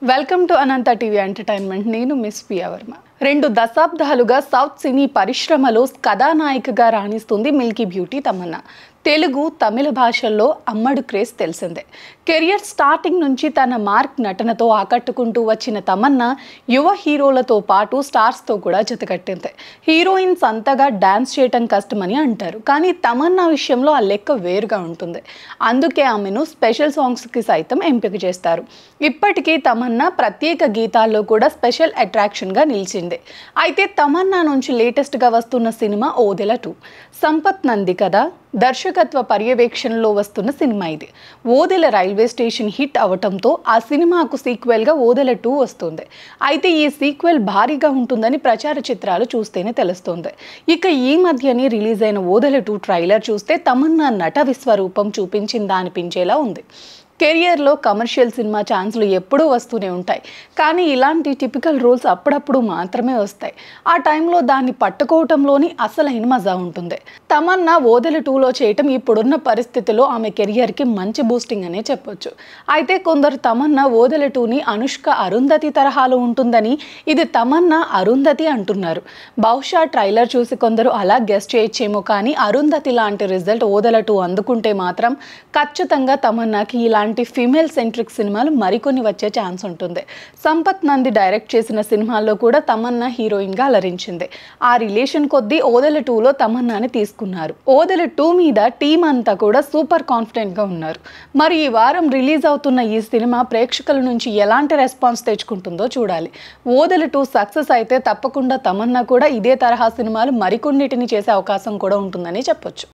Welcome to Anantha TV entertainment. నేను miss Piya Varma. 2 దశాబ్దాలుగా south సినీ పరిశ్రమలో కథానాయికగా రాణిస్తుంది మిల్కీ బ్యూటీ తమన్నా. తెలుగు, తమిళ భాషల్లో అమ్మడు క్రేజ్ తెలిసిందే. కెరియర్ స్టార్టింగ్ నుంచి తన మార్క్ నటనతో ఆకట్టుకుంటూ వచ్చిన తమన్నా యువ హీరోలతో పాటు స్టార్స్తో కూడా జతకట్టింది. హీరోయిన్స్ అంతగా డాన్స్ చేయటం కష్టమని అంటారు, కానీ తమన్నా విషయంలో ఆ లెక్క వేరుగా ఉంటుంది. అందుకే ఆమెను స్పెషల్ సాంగ్స్కి సైతం ఎంపిక చేస్తారు. ఇప్పటికీ తమన్నా ప్రత్యేక గీతాల్లో కూడా స్పెషల్ అట్రాక్షన్గా నిలిచింది. అయితే తమన్నా నుంచి లేటెస్ట్గా వస్తున్న సినిమా ఓదెల 2. సంపత్ నంది కదా దర్శకత్వ పర్యవేక్షణలో వస్తున్న సినిమా ఇది. ఓదెల రైల్వే స్టేషన్ హిట్ అవటంతో ఆ సినిమాకు సీక్వెల్గా ఓదెల 2 వస్తుంది. అయితే ఈ సీక్వెల్ భారీగా ఉంటుందని ప్రచార చిత్రాలు చూస్తేనే తెలుస్తుంది. ఇక ఈ మధ్యనే రిలీజ్ అయిన ఓదెల 2 ట్రైలర్ చూస్తే తమన్నా నట విశ్వరూపం చూపించిందా అనిపించేలా ఉంది. కెరియర్లో కమర్షియల్ సినిమా ఛాన్స్లు ఎప్పుడూ వస్తూనే ఉంటాయి, కానీ ఇలాంటి టిపికల్ రోల్స్ అప్పుడప్పుడు మాత్రమే వస్తాయి. ఆ టైంలో దాన్ని పట్టుకోవటంలోని అసలైన మజా ఉంటుంది. తమన్నా ఓదెల 2లో చేయటం ఇప్పుడున్న పరిస్థితిలో ఆమె కెరియర్కి మంచి బూస్టింగ్ అనే చెప్పొచ్చు. అయితే కొందరు తమన్నా ఓదెల 2ని అనుష్క అరుంధతి తరహాలో ఉంటుందని, ఇది తమన్నా అరుంధతి అంటున్నారు. బహుశా ట్రైలర్ చూసి కొందరు అలా గెస్ట్ చేయొచ్చేమో, కానీ అరుంధతి లాంటి రిజల్ట్ ఓదెల 2 అందుకుంటే మాత్రం ఖచ్చితంగా తమన్నాకి ఇలాంటి ఫీమేల్ సెంట్రిక్ సినిమాలు మరికొన్ని వచ్చే ఛాన్స్ ఉంటుంది. సంపత్ నంది డైరెక్ట్ చేసిన సినిమాల్లో కూడా తమన్నా హీరోయిన్గా అలరించింది. ఆ రిలేషన్ కొద్దీ ఓదెల 2లో తమన్నాని తీసుకున్నారు. ఓదెల 2 మీద టీం అంతా కూడా సూపర్ కాన్ఫిడెంట్గా ఉన్నారు. మరి ఈ వారం రిలీజ్ అవుతున్న ఈ సినిమా ప్రేక్షకుల నుంచి ఎలాంటి రెస్పాన్స్ తెచ్చుకుంటుందో చూడాలి. ఓదెల 2 సక్సెస్ అయితే తప్పకుండా తమన్నా కూడా ఇదే తరహా సినిమాలు మరికొన్నిటిని చేసే అవకాశం కూడా ఉంటుందని చెప్పొచ్చు.